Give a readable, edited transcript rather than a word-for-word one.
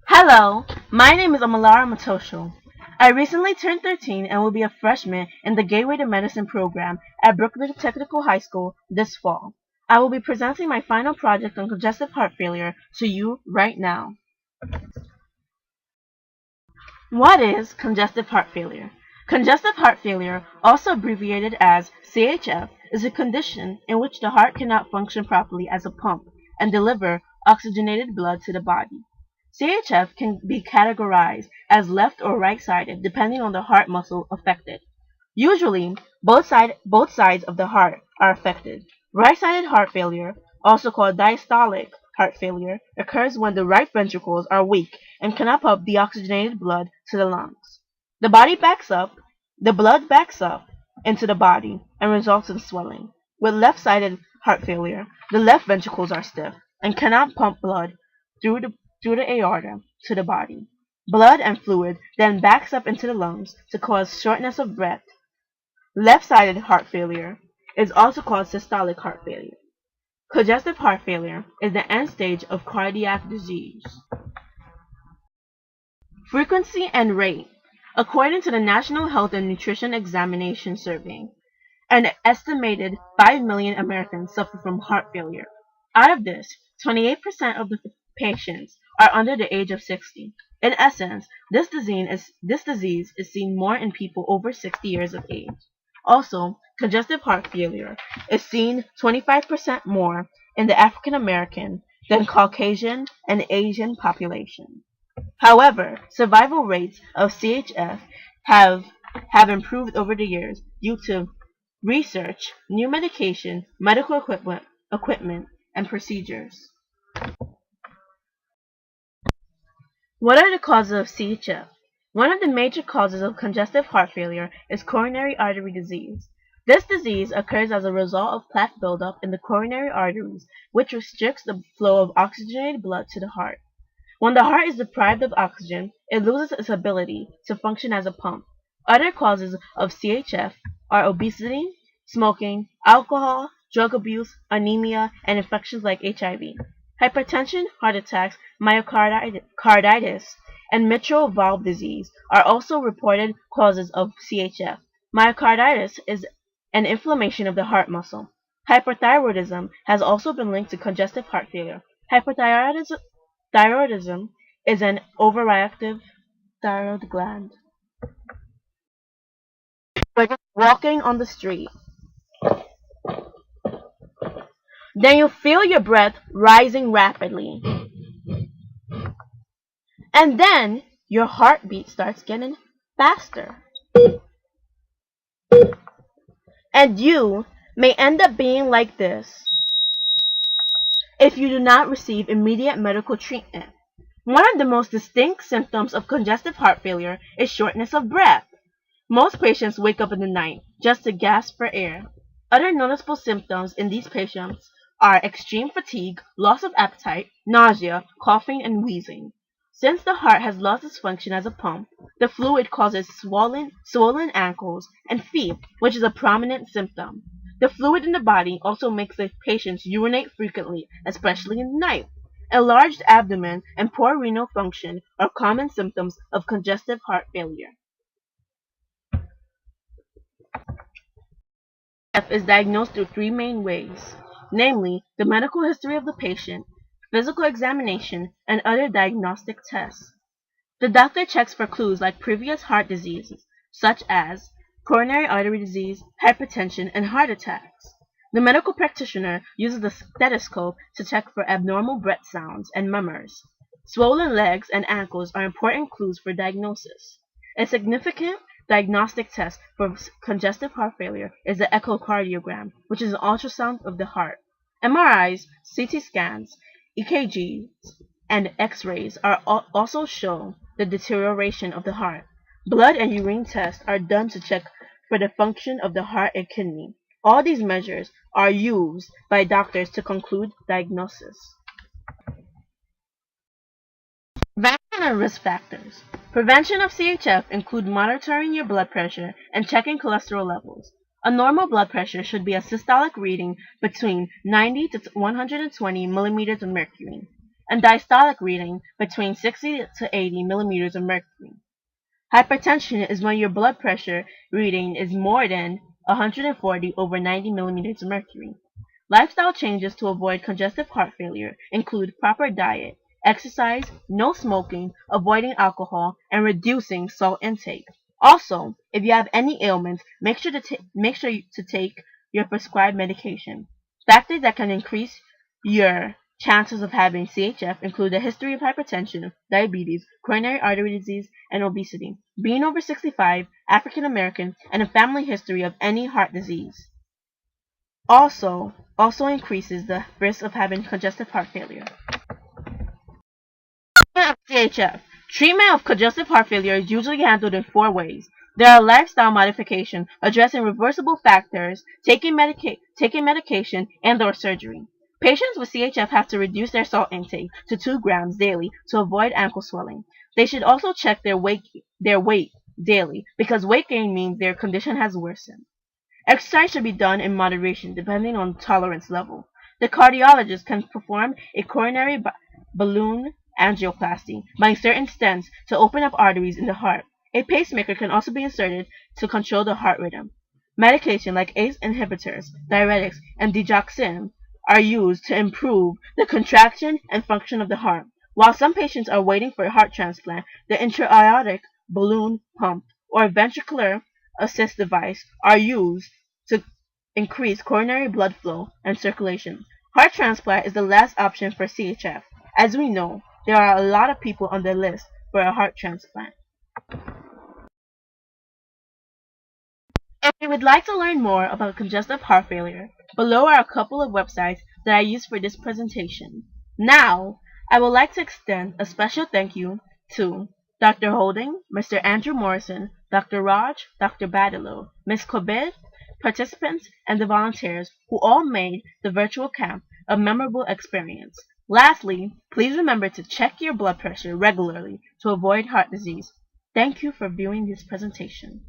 Hello, my name is Amalara Matosho. I recently turned 13 and will be a freshman in the Gateway to Medicine program at Brooklyn Technical High School this fall. I will be presenting my final project on congestive heart failure to you right now. What is congestive heart failure? Congestive heart failure, also abbreviated as CHF, is a condition in which the heart cannot function properly as a pump and deliver oxygenated blood to the body. CHF can be categorized as left or right-sided depending on the heart muscle affected. Usually, both sides of the heart are affected. Right-sided heart failure, also called diastolic heart failure, occurs when the right ventricles are weak and cannot pump the oxygenated blood to the lungs. The blood backs up into the body and results in swelling. With left-sided heart failure, the left ventricles are stiff and cannot pump blood through the aorta to the body. Blood and fluid then backs up into the lungs to cause shortness of breath. Left-sided heart failure is also called systolic heart failure. Congestive heart failure is the end stage of cardiac disease. Frequency and rate. According to the National Health and Nutrition Examination Survey, an estimated 5 million Americans suffer from heart failure. Out of this, 28% of the patients are under the age of 60. In essence, this disease is seen more in people over 60 years of age. Also, congestive heart failure is seen 25% more in the African American than Caucasian and Asian population. However, survival rates of CHF have improved over the years due to research, new medication, medical equipment, and procedures. What are the causes of CHF? One of the major causes of congestive heart failure is coronary artery disease. This disease occurs as a result of plaque buildup in the coronary arteries, which restricts the flow of oxygenated blood to the heart. When the heart is deprived of oxygen, it loses its ability to function as a pump. Other causes of CHF are obesity, smoking, alcohol, drug abuse, anemia, and infections like HIV. Hypertension, heart attacks, myocarditis, and mitral valve disease are also reported causes of CHF. Myocarditis is an inflammation of the heart muscle. Hyperthyroidism has also been linked to congestive heart failure. Hyperthyroidism is an overreactive thyroid gland. We're just walking on the street. Then you feel your breath rising rapidly. And then your heartbeat starts getting faster. And you may end up being like this if you do not receive immediate medical treatment. One of the most distinct symptoms of congestive heart failure is shortness of breath. Most patients wake up in the night just to gasp for air. Other noticeable symptoms in these patients are extreme fatigue, loss of appetite, nausea, coughing, and wheezing. Since the heart has lost its function as a pump, the fluid causes swollen ankles and feet, which is a prominent symptom. The fluid in the body also makes the patients urinate frequently, especially in the night. Enlarged abdomen and poor renal function are common symptoms of congestive heart failure. CHF is diagnosed through three main ways, namely the medical history of the patient, physical examination, and other diagnostic tests. The doctor checks for clues like previous heart diseases, such as coronary artery disease, hypertension, and heart attacks. The medical practitioner uses the stethoscope to check for abnormal breath sounds and murmurs. Swollen legs and ankles are important clues for diagnosis. A significant diagnostic test for congestive heart failure is the echocardiogram, which is an ultrasound of the heart. MRIs, CT scans, EKGs, and X-rays also show the deterioration of the heart. Blood and urine tests are done to check for the function of the heart and kidney. All these measures are used by doctors to conclude diagnosis. Background and risk factors. Prevention of CHF include monitoring your blood pressure and checking cholesterol levels. A normal blood pressure should be a systolic reading between 90 to 120 millimeters of mercury, and diastolic reading between 60 to 80 millimeters of mercury. Hypertension is when your blood pressure reading is more than 140 over 90 millimeters of mercury. Lifestyle changes to avoid congestive heart failure include proper diet, exercise, no smoking, avoiding alcohol, and reducing salt intake. Also, if you have any ailments, make sure to take your prescribed medication. Factors that can increase your chances of having CHF include a history of hypertension, diabetes, coronary artery disease, and obesity, being over 65, African American, and a family history of any heart disease. Also increases the risk of having congestive heart failure. Treatment of CHF. Treatment of congestive heart failure is usually handled in four ways. There are lifestyle modification, addressing reversible factors, taking medication, and/or surgery. Patients with CHF have to reduce their salt intake to 2 grams daily to avoid ankle swelling. They should also check their weight daily because weight gain means their condition has worsened. Exercise should be done in moderation depending on tolerance level. The cardiologist can perform a coronary balloon angioplasty by inserting stents to open up arteries in the heart. A pacemaker can also be inserted to control the heart rhythm. Medication like ACE inhibitors, diuretics, and digoxin are used to improve the contraction and function of the heart. While some patients are waiting for a heart transplant, the intra-aortic balloon pump or ventricular assist device are used to increase coronary blood flow and circulation. Heart transplant is the last option for CHF. As we know, there are a lot of people on the list for a heart transplant. If you would like to learn more about congestive heart failure, below are a couple of websites that I used for this presentation. Now, I would like to extend a special thank you to Dr. Holding, Mr. Andrew Morrison, Dr. Raj, Dr. Badillo, Ms. Corbett, participants, and the volunteers who all made the virtual camp a memorable experience. Lastly, please remember to check your blood pressure regularly to avoid heart disease. Thank you for viewing this presentation.